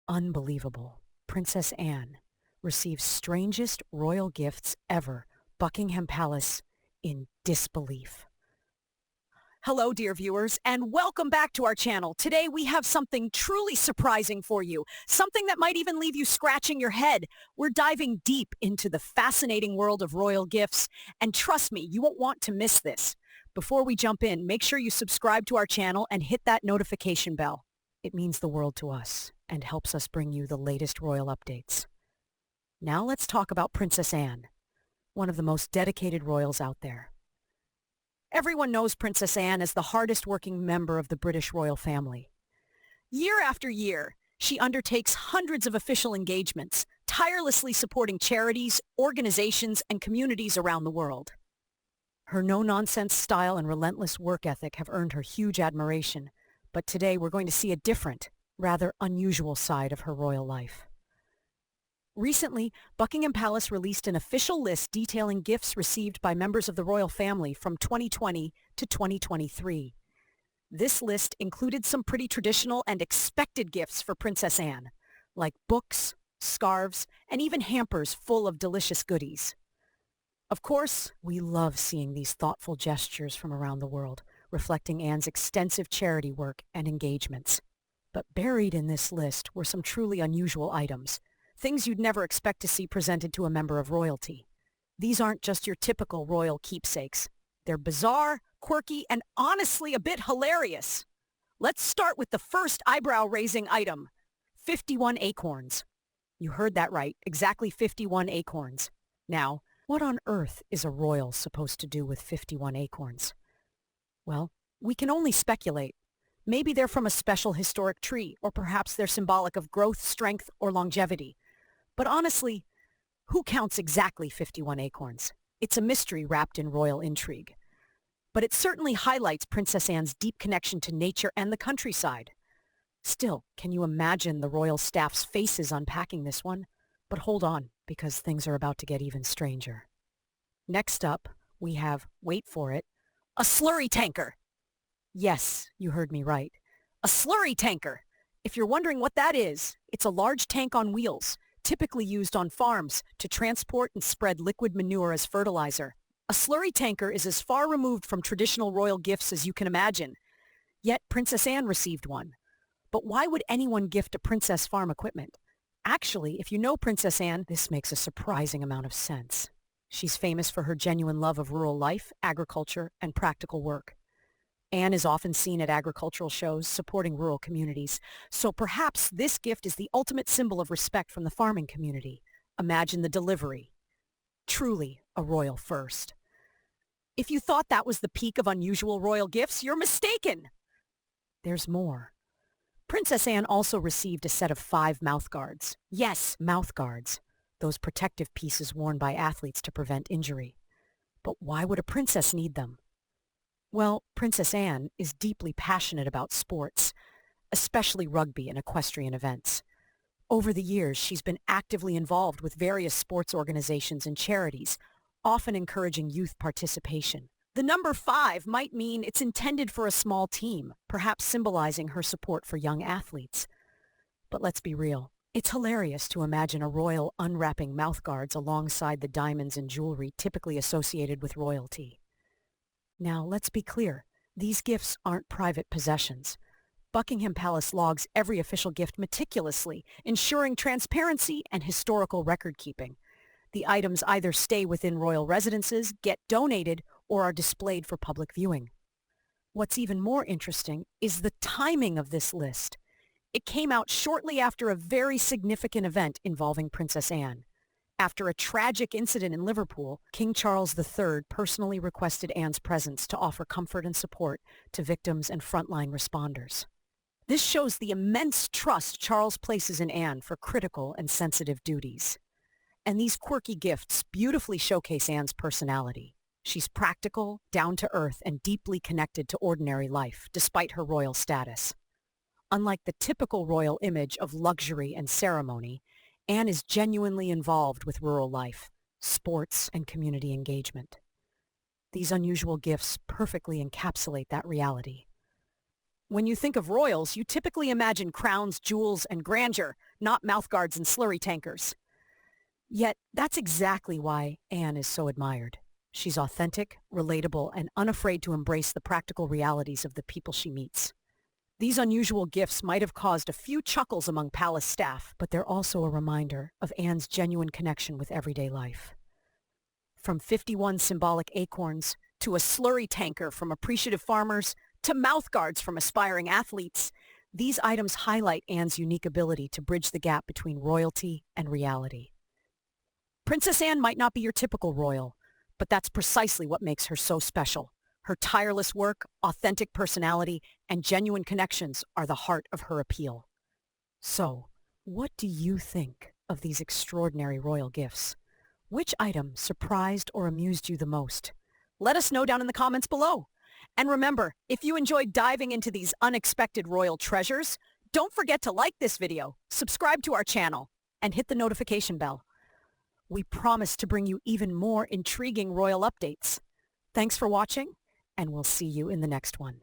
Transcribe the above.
Unbelievable. Princess Anne receives strangest royal gifts ever. Buckingham Palace in disbelief. Hello, dear viewers, and welcome back to our channel. Today we have something truly surprising for you, something that might even leave you scratching your head. We're diving deep into the fascinating world of royal gifts, and trust me, you won't want to miss this. Before we jump in, make sure you subscribe to our channel and hit that notification bell. It means the world to us and helps us bring you the latest royal updates. Now let's talk about Princess Anne, one of the most dedicated royals out there. Everyone knows Princess Anne as the hardest-working member of the British royal family. Year after year, she undertakes hundreds of official engagements, tirelessly supporting charities, organizations, and communities around the world. Her no-nonsense style and relentless work ethic have earned her huge admiration, but today we're going to see a different, rather unusual side of her royal life. Recently, Buckingham Palace released an official list detailing gifts received by members of the royal family from 2020 to 2023. This list included some pretty traditional and expected gifts for Princess Anne, like books, scarves, and even hampers full of delicious goodies. Of course, we love seeing these thoughtful gestures from around the world, reflecting Anne's extensive charity work and engagements. But buried in this list were some truly unusual items, things you'd never expect to see presented to a member of royalty. These aren't just your typical royal keepsakes. They're bizarre, quirky, and honestly a bit hilarious. Let's start with the first eyebrow-raising item, 51 acorns. You heard that right, exactly 51 acorns. Now, what on earth is a royal supposed to do with 51 acorns? Well, we can only speculate. Maybe they're from a special historic tree, or perhaps they're symbolic of growth, strength, or longevity. But honestly, who counts exactly 51 acorns? It's a mystery wrapped in royal intrigue. But it certainly highlights Princess Anne's deep connection to nature and the countryside. Still, can you imagine the royal staff's faces unpacking this one? But hold on, because things are about to get even stranger. Next up, we have, wait for it, a slurry tanker. Yes, you heard me right. A slurry tanker. If you're wondering what that is, it's a large tank on wheels, typically used on farms to transport and spread liquid manure as fertilizer. A slurry tanker is as far removed from traditional royal gifts as you can imagine. Yet Princess Anne received one. But why would anyone gift a princess farm equipment? Actually, if you know Princess Anne, this makes a surprising amount of sense. She's famous for her genuine love of rural life, agriculture, and practical work. Anne is often seen at agricultural shows supporting rural communities, so perhaps this gift is the ultimate symbol of respect from the farming community. Imagine the delivery. Truly a royal first. If you thought that was the peak of unusual royal gifts, you're mistaken. There's more. Princess Anne also received a set of 5 mouth guards. Yes, mouth guards. Those protective pieces worn by athletes to prevent injury. But why would a princess need them? Well, Princess Anne is deeply passionate about sports, especially rugby and equestrian events. Over the years, she's been actively involved with various sports organizations and charities, often encouraging youth participation. The number 5 might mean it's intended for a small team, perhaps symbolizing her support for young athletes. But let's be real. It's hilarious to imagine a royal unwrapping mouth guards alongside the diamonds and jewelry typically associated with royalty. Now, let's be clear. These gifts aren't private possessions. Buckingham Palace logs every official gift meticulously, ensuring transparency and historical record-keeping. The items either stay within royal residences, get donated, or are displayed for public viewing. What's even more interesting is the timing of this list. It came out shortly after a very significant event involving Princess Anne. After a tragic incident in Liverpool, King Charles III personally requested Anne's presence to offer comfort and support to victims and frontline responders. This shows the immense trust Charles places in Anne for critical and sensitive duties. And these quirky gifts beautifully showcase Anne's personality. She's practical, down-to-earth, and deeply connected to ordinary life, despite her royal status. Unlike the typical royal image of luxury and ceremony, Anne is genuinely involved with rural life, sports, and community engagement. These unusual gifts perfectly encapsulate that reality. When you think of royals, you typically imagine crowns, jewels, and grandeur. not mouthguards and slurry tankers. Yet, that's exactly why Anne is so admired. She's authentic, relatable, and unafraid to embrace the practical realities of the people she meets. These unusual gifts might have caused a few chuckles among palace staff, but they're also a reminder of Anne's genuine connection with everyday life. From 51 symbolic acorns, to a slurry tanker from appreciative farmers, to mouthguards from aspiring athletes, these items highlight Anne's unique ability to bridge the gap between royalty and reality. Princess Anne might not be your typical royal, but that's precisely what makes her so special. Her tireless work, authentic personality, and genuine connections are the heart of her appeal. So, what do you think of these extraordinary royal gifts? Which item surprised or amused you the most? Let us know down in the comments below. And remember, if you enjoyed diving into these unexpected royal treasures, don't forget to like this video, subscribe to our channel, and hit the notification bell. We promise to bring you even more intriguing royal updates. Thanks for watching, and we'll see you in the next one.